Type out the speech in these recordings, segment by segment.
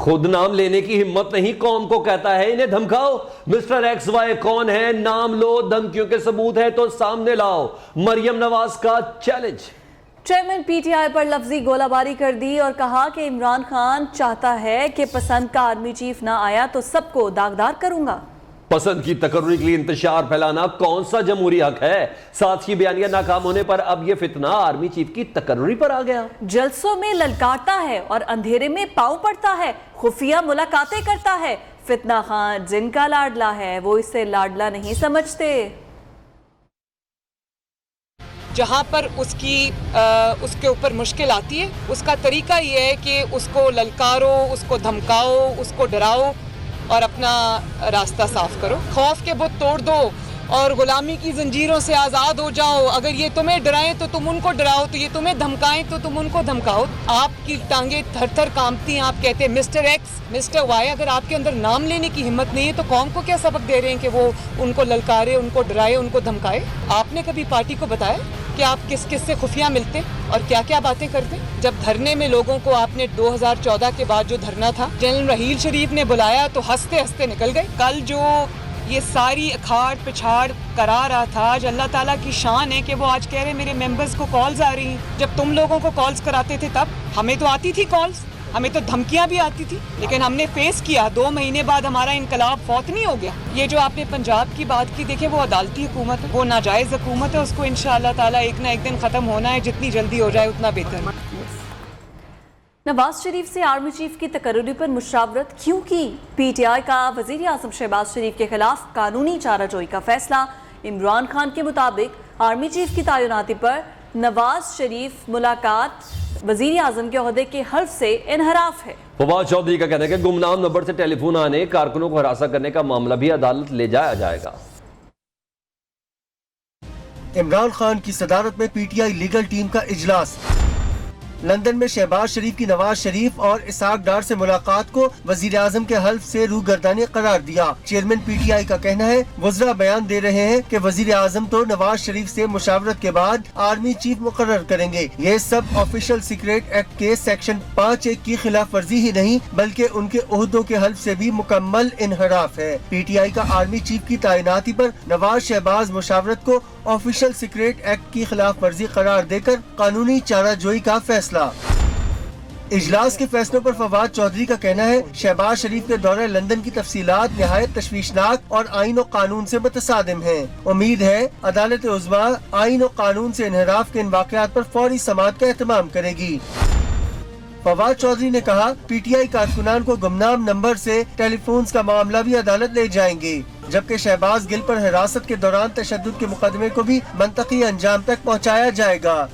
خود نام لینے کی ہمت نہیں، قوم کو کہتا ہے انہیں دھمکاؤ۔ مسٹر ایکس وائی کون ہے؟ نام لو، دھمکیوں کے ثبوت ہے تو سامنے لاؤ، مریم نواز کا challenge. Chairman P T I پر لفظی گولہ باری کر دی اور کہا کہ عمران خان چاہتا ہے کہ پسند کا آرمی چیف نہ آیا تو سب کو داغدار کروں گا۔ پسند کی تقرری کے لیے انتشار پھیلانا کون سا جمہوری حق ہے؟ ساتھ ہی بیانیہ ناکام ہونے پر اب یہ فتنہ آرمی چیف کی تقرری پر آ گیا۔ جلسوں میں للکارتا ہے اور اندھیرے میں پاؤں پڑتا ہے، خفیہ ملاقاتیں کرتا ہے۔ فتنہ خان جن کا لاڈلا ہے وہ اسے لاڈلا نہیں سمجھتے۔ جہاں پر اس کے اوپر مشکل آتی ہے، اس کا طریقہ یہ ہے کہ اس کو للکارو، اس کو دھمکاؤ، اس کو ڈراؤ اور اپنا راستہ صاف کرو۔ خوف کے بت توڑ دو اور غلامی کی زنجیروں سے آزاد ہو جاؤ۔ اگر یہ تمہیں ڈرائیں تو تم ان کو ڈراؤ، تو یہ تمہیں دھمکائیں تو تم ان کو دھمکاؤ۔ آپ کی ٹانگیں تھر تھر کانپتی ہیں، آپ کہتے ہیں مسٹر ایکس، مسٹر وائی۔ اگر آپ کے اندر نام لینے کی ہمت نہیں ہے تو قوم کو کیا سبق دے رہے ہیں کہ وہ ان کو للکارے، ان کو ڈرائے، ان کو دھمکائے؟ آپ نے کبھی پارٹی کو بتایا کہ آپ کس کس سے خفیہ ملتے اور کیا کیا باتیں کرتے؟ جب دھرنے میں لوگوں کو آپ نے 2014 کے بعد جو دھرنا تھا، جنرل رحیل شریف نے بلایا تو ہنستے ہنستے نکل گئے۔ کل جو یہ ساری اکھاڑ پچھاڑ کرا رہا تھا، آج اللہ تعالیٰ کی شان ہے کہ وہ آج کہہ رہے میرے ممبرز کو کالز آ رہی ہیں۔ جب تم لوگوں کو کالز کراتے تھے تب ہمیں تو آتی تھی کالز، ہمیں تو دھمکیاں بھی آتی تھی، لیکن ہم نے فیس کیا۔ 2 مہینے بعد ہمارا انقلاب فوت نہیں ہو گیا۔ یہ جو آپ نے پنجاب کی بات کی، دیکھیں وہ عدالتی حکومت ہے، وہ ناجائز حکومت ہے، اس کو انشاءاللہ تعالیٰ ایک نہ ایک دن ختم ہونا ہے۔ جتنی جلدی ہو جائے اتنا بہتر۔ نواز شریف سے آرمی چیف کی تقرری پر مشاورت کیوں کی؟ پی ٹی آئی کا وزیر اعظم شہباز شریف کے خلاف قانونی چارہ جوئی کا فیصلہ۔ عمران خان کے مطابق آرمی چیف کی تعیناتی پر نواز شریف ملاقات وزیر اعظم کے عہدے کے حلف سے انحراف ہے۔ فواد چودھری کا کہنا ہے کہ گمنام نمبر سے ٹیلی فون آنے، کارکنوں کو ہراساں کرنے کا معاملہ بھی عدالت لے جایا جائے گا۔ عمران خان کی صدارت میں پی ٹی آئی لیگل ٹیم کا اجلاس۔ لندن میں شہباز شریف کی نواز شریف اور اسحاق ڈار سے ملاقات کو وزیر اعظم کے حلف سے روگردانی قرار دیا۔ چیئرمین پی ٹی آئی کا کہنا ہے وزراء بیان دے رہے ہیں کہ وزیر اعظم تو نواز شریف سے مشاورت کے بعد آرمی چیف مقرر کریں گے۔ یہ سب آفیشل سیکریٹ ایکٹ کے سیکشن 5(1) کی خلاف ورزی ہی نہیں بلکہ ان کے عہدوں کے حلف سے بھی مکمل انحراف ہے۔ پی ٹی آئی کا آرمی چیف کی تعیناتی پر نواز شہباز مشاورت کو آفیشل سیکریٹ ایکٹ کی خلاف ورزی قرار دے کر قانونی چارہ جوئی کا فیصلہ۔ اجلاس کے فیصلوں پر فواد چودھری کا کہنا ہے شہباز شریف کے دورہ لندن کی تفصیلات نہایت تشویشناک اور آئین و قانون سے متصادم ہیں۔ امید ہے عدالت عظمیٰ آئین و قانون سے انحراف کے ان واقعات پر فوری سماعت کا اہتمام کرے گی۔ فواد چودھری نے کہا پی ٹی آئی کارکنان کو گمنام نمبر سے ٹیلی فونز کا معاملہ بھی عدالت لے جائیں گے، جبکہ شہباز گل پر حراست کے دوران تشدد کے مقدمے کو بھی منطقی انجام تک پہنچایا جائے گا۔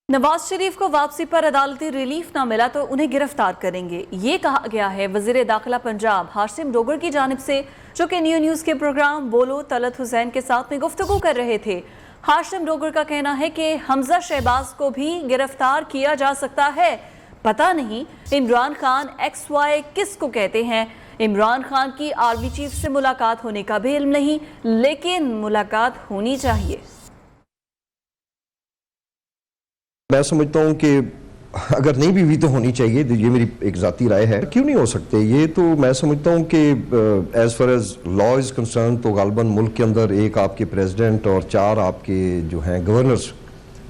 نواز شریف کو واپسی پر عدالتی ریلیف نہ ملا تو انہیں گرفتار کریں گے، یہ کہا گیا ہے وزیر داخلہ پنجاب ہاشم ڈوگر کی جانب سے، جو کہ نیوز کے پروگرام بولو طلعت حسین کے ساتھ میں گفتگو کر رہے تھے۔ ہاشم ڈوگر کا کہنا ہے کہ حمزہ شہباز کو بھی گرفتار کیا جا سکتا ہے۔ پتہ نہیں عمران خان ایکس وائی کس کو کہتے ہیں۔ عمران خان کی آرمی چیف سے ملاقات ہونے کا بھی علم نہیں، لیکن ملاقات ہونی چاہیے۔ میں سمجھتا ہوں کہ اگر نہیں بھی ہوئی تو ہونی چاہیے، یہ میری ایک ذاتی رائے ہے۔ کیوں نہیں ہو سکتے؟ یہ تو میں سمجھتا ہوں کہ as far as law is concern تو غالباً ملک کے اندر ایک آپ کے پریزیڈنٹ اور 4 آپ کے جو ہیں governors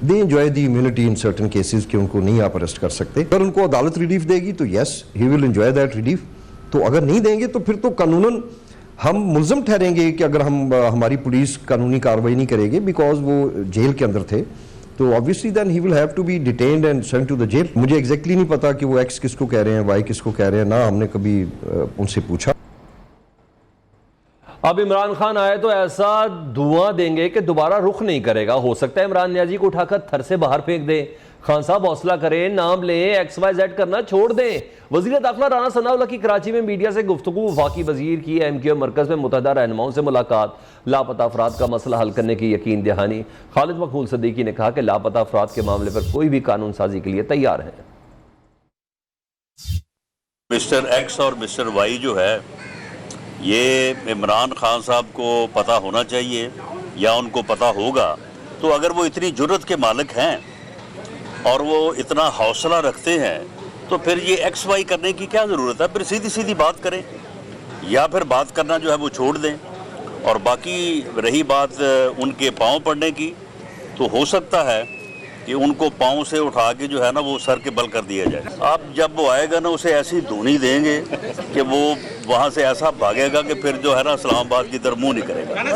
they enjoy the immunity in certain cases کہ ان کو نہیں آپ اریسٹ کر سکتے۔ اگر ان کو عدالت ریلیف دے گی تو یس ہی ول انجوائے دیٹ ریلیف، تو اگر نہیں دیں گے تو پھر تو قانوناً ہم ملزم ٹھہریں گے کہ اگر ہماری پولیس قانونی کارروائی نہیں کرے گی بیکاز وہ جیل کے اندر تھے، تو obviously then he will have to be detained and sent to the jail۔ مجھے exactly نہیں پتا کہ وہ ایکس کس کو کہہ رہے ہیں، وائی کس کو کہہ رہے ہیں، نہ ہم نے کبھی ان سے پوچھا۔ اب عمران خان آئے تو ایسا دھواں دیں گے کہ دوبارہ رخ نہیں کرے گا۔ ہو سکتا ہے عمران نیازی کو اٹھا کر تھر سے باہر پھینک دیں۔ خان صاحب حوصلہ کریں، نام لیں، ایکس وائی زیڈ کرنا چھوڑ دیں۔ وزیر داخلہ رانا ثناء اللہ کی کراچی میں میڈیا سے گفتگو۔ وفاقی وزیر کی ایم کیو ایم مرکز میں متحدہ رہنماؤں سے ملاقات۔ لاپتہ افراد کا مسئلہ حل کرنے کی یقین دہانی۔ خالد مقبول صدیقی نے کہا کہ لاپتہ افراد کے معاملے پر کوئی بھی قانون سازی کے لیے تیار ہے۔ مسٹر ایکس اور مسٹر وائی جو ہے یہ عمران خان صاحب کو پتہ ہونا چاہیے یا ان کو پتہ ہوگا، تو اگر وہ اتنی جرت کے مالک ہیں اور وہ اتنا حوصلہ رکھتے ہیں تو تو پھر یہ ایکس وائی کرنے کی کیا ضرورت ہے؟ پھر سیدھی سیدھی بات کریں، یا پھر بات کرنا جو ہے وہ چھوڑ دیں. اور باقی رہی بات ان کے پاؤں پڑنے کی، تو ہو سکتا ہے کہ ان کو پاؤں سے اٹھا کے جو ہے نا وہ سر کے بل کر دیا جائے. آپ جب وہ آئے گا نا اسے ایسی دھونی دیں گے کہ وہ وہاں سے ایسا بھاگے گا کہ پھر جو ہے نا اسلام آباد کی طرف منہ نہیں کرے گا.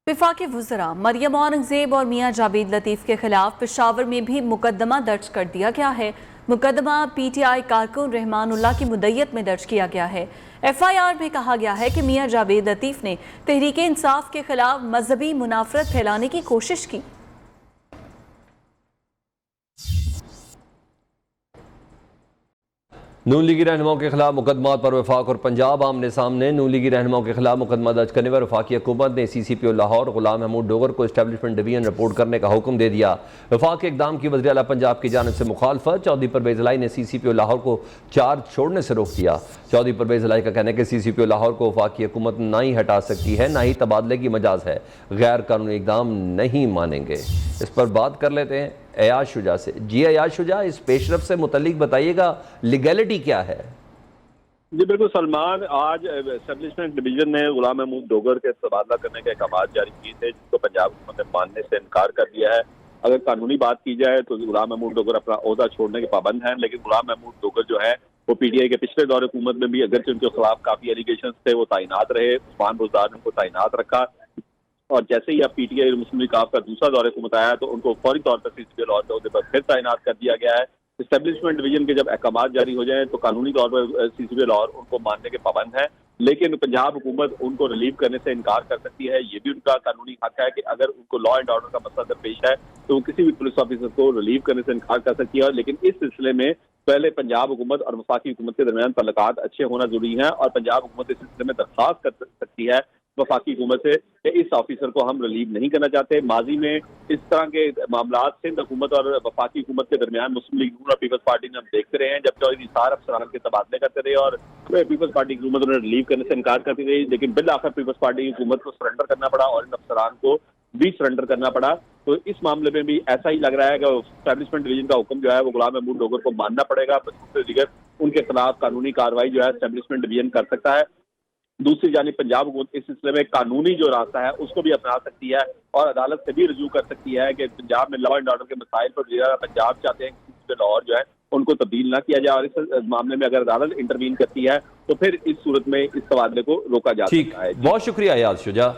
وفاقی وزراء مریم اورنگزیب اور میاں جاوید لطیف کے خلاف پشاور میں بھی مقدمہ درج کر دیا گیا ہے. مقدمہ پی ٹی آئی کارکن رحمان اللہ کی مدعیت میں درج کیا گیا ہے. ایف آئی آر میں کہا گیا ہے کہ میاں جاوید لطیف نے تحریک انصاف کے خلاف مذہبی منافرت پھیلانے کی کوشش کی. نون لیگی رہنماؤں کے خلاف مقدمات پر وفاق اور پنجاب آمنے سامنے. نون لیگی رہنماؤں کے خلاف مقدمہ درج کرنے پر وفاقی حکومت نے سی سی پی او لاہور غلام محمود ڈوگر کو اسٹیبلشمنٹ ڈویژن رپورٹ کرنے کا حکم دے دیا. وفاق کے اقدام کی وزیر اعلیٰ پنجاب کی جانب سے مخالفت. چودھری پرویز الہی نے سی سی پی او لاہور کو چارج چھوڑنے سے روک دیا. چودھری پرویز الہی کا کہنا ہے کہ سی سی پی او لاہور کو وفاقی حکومت نہ ہی ہٹا سکتی ہے، نہ ہی تبادلے کی مجاز ہے. غیر قانونی اقدام نہیں مانیں گے. اس پر بات کر لیتے ہیں ایاز شجاع سے. جی ایاز شجاع، اس پیش رفت سے متعلق بتائیے گا لیگیلٹی کیا ہے؟ جی بالکل سلمان، آج اسٹیبلشمنٹ ڈویژن نے غلام محمود ڈوگر کے تبادلہ کرنے کے احکامات جاری کیے تھے، جس کو پنجاب حکومت نے ماننے سے انکار کر دیا ہے. اگر قانونی بات کی جائے تو غلام محمود ڈوگر اپنا عہدہ چھوڑنے کے پابند ہیں، لیکن غلام محمود ڈوگر جو ہے وہ پی ٹی آئی کے پچھلے دور حکومت میں بھی اگرچہ ان کے خلاف کافی ایلیگیشنز تھے وہ تعینات رہے. عثمان بزدار نے ان کو تعینات رکھا، اور جیسے ہی اب پی ٹی آئی مسلم لیگ کا دوسرا دور حکومت آیا تو ان کو فوری طور پر سی سی پی او لاہور کے عہدے پر پھر تعینات کر دیا گیا ہے. اسٹیبلشمنٹ ڈویژن کے جب احکامات جاری ہو جائیں تو قانونی طور پر سی سی پی او لاہور ان کو ماننے کے پابند ہیں، لیکن پنجاب حکومت ان کو ریلیو کرنے سے انکار کر سکتی ہے. یہ بھی ان کا قانونی حق ہے کہ اگر ان کو لا اینڈ آرڈر کا مسئلہ درپیش ہے تو وہ کسی بھی پولیس آفیسر کو ریلیو کرنے سے انکار کر سکتی ہے. لیکن اس سلسلے میں پہلے پنجاب حکومت اور وفاقی حکومت کے درمیان تعلقات اچھے ہونا ضروری ہیں، اور پنجاب حکومت اس سلسلے میں درخواست کر سکتی ہے وفاقی حکومت سے کہ اس آفیسر کو ہم ریلیو نہیں کرنا چاہتے. ماضی میں اس طرح کے معاملات سندھ حکومت اور وفاقی حکومت کے درمیان مسلم لیگ نون اور پیپلز پارٹی نے ہم دیکھتے رہے ہیں، جب چودھری نثار افسران کے تبادلے کرتے رہے اور پیپلز پارٹی کی حکومت انہیں ریلیو کرنے سے انکار کرتی رہی، لیکن بالآخر پیپلز پارٹی کی حکومت کو سرنڈر کرنا پڑا اور ان افسران کو بھی سرنڈر کرنا پڑا. تو اس معاملے میں بھی ایسا ہی لگ رہا ہے کہ اسٹیبلشمنٹ ڈویژن کا حکم جو ہے وہ غلام محمود ڈوگر کو ماننا پڑے گا. دیگر ان کے خلاف قانونی کارروائی جو ہے اسٹیبلشمنٹ ڈویژن کر سکتا ہے. دوسری جانب پنجاب حکومت اس سلسلے میں قانونی جو راستہ ہے اس کو بھی اپنا سکتی ہے اور عدالت سے بھی رجوع کر سکتی ہے کہ پنجاب میں لا اینڈ آرڈر کے مسائل پر پنجاب چاہتے ہیں کہ لاہور جو ہے ان کو تبدیل نہ کیا جائے، اور اس معاملے میں اگر عدالت انٹروین کرتی ہے تو پھر اس صورت میں اس تبادلے کو روکا جا سکتا ہے. بہت شکریہ ایاز شجاع.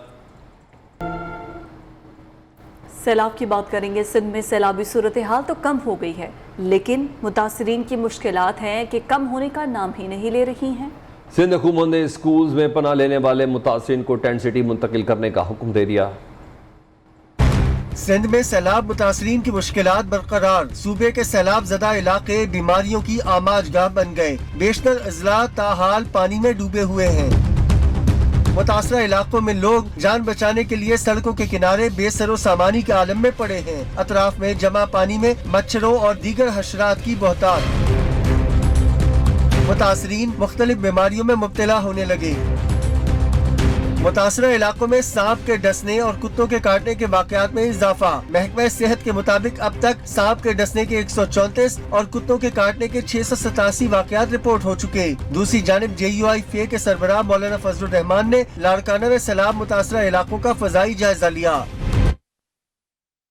سیلاب کی بات کریں گے. سندھ میں سیلابی صورتحال تو کم ہو گئی ہے، لیکن متاثرین کی مشکلات ہیں کہ کم ہونے کا نام ہی نہیں لے رہی ہیں. سندھ حکومت نے اسکولز میں پناہ لینے والے متاثرین کو ٹینٹ سٹی منتقل کرنے کا حکم دے دیا. سندھ میں سیلاب متاثرین کی مشکلات برقرار. صوبے کے سیلاب زدہ علاقے بیماریوں کی آماج گاہ بن گئے. بیشتر اضلاع تاحال پانی میں ڈوبے ہوئے ہیں. متاثرہ علاقوں میں لوگ جان بچانے کے لیے سڑکوں کے کنارے بے سر و سامانی کے عالم میں پڑے ہیں. اطراف میں جمع پانی میں مچھروں اور دیگر حشرات کی بہتات. متاثرین مختلف بیماریوں میں مبتلا ہونے لگے. متاثرہ علاقوں میں سانپ کے ڈسنے اور کتوں کے کاٹنے کے واقعات میں اضافہ. محکمہ صحت کے مطابق اب تک سانپ کے ڈسنے کے 134 اور کتوں کے کاٹنے کے 687 واقعات رپورٹ ہو چکے. دوسری جانب جے یو آئی فے کے سربراہ مولانا فضل الرحمان نے لاڑکانہ میں سیلاب متاثرہ علاقوں کا فضائی جائزہ لیا.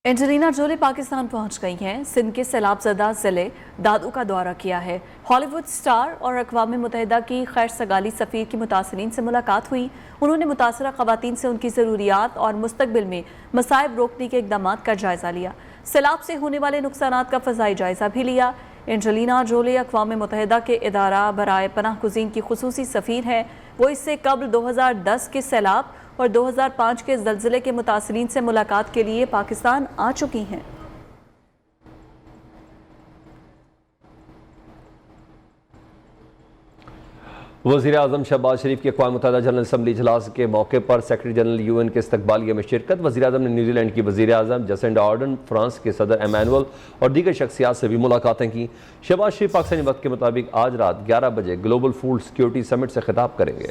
اینجلینا جولی پاکستان پہنچ گئی ہیں. سندھ کے سیلاب زدہ ضلع دادو کا دورہ کیا ہے. ہالی ووڈ سٹار اور اقوام متحدہ کی خیر سگالی سفیر کی متاثرین سے ملاقات ہوئی. انہوں نے متاثرہ خواتین سے ان کی ضروریات اور مستقبل میں مصائب روکنے کے اقدامات کا جائزہ لیا. سیلاب سے ہونے والے نقصانات کا فضائی جائزہ بھی لیا. اینجلینا جولی اقوام متحدہ کے ادارہ برائے پناہ گزین کی خصوصی سفیر ہیں. وہ اس سے قبل 2010 کے سیلاب اور 2005 کے زلزلے کے متاثرین سے ملاقات کے لیے پاکستان آ چکی ہیں. وزیر اعظم شہباز شریف کی اقوام متحدہ جنرل اسمبلی اجلاس کے موقع پر سیکرٹری جنرل یو این کے استقبالیہ میں شرکت. وزیر اعظم نے نیوزی لینڈ کی وزیر اعظم جسنڈا آرڈن، فرانس کے صدر ایمانوئل اور دیگر شخصیات سے بھی ملاقاتیں کی. شہباز شریف پاکستانی وقت کے مطابق آج رات 11 بجے گلوبل فوڈ سیکیورٹی سمٹ سے خطاب کریں گے.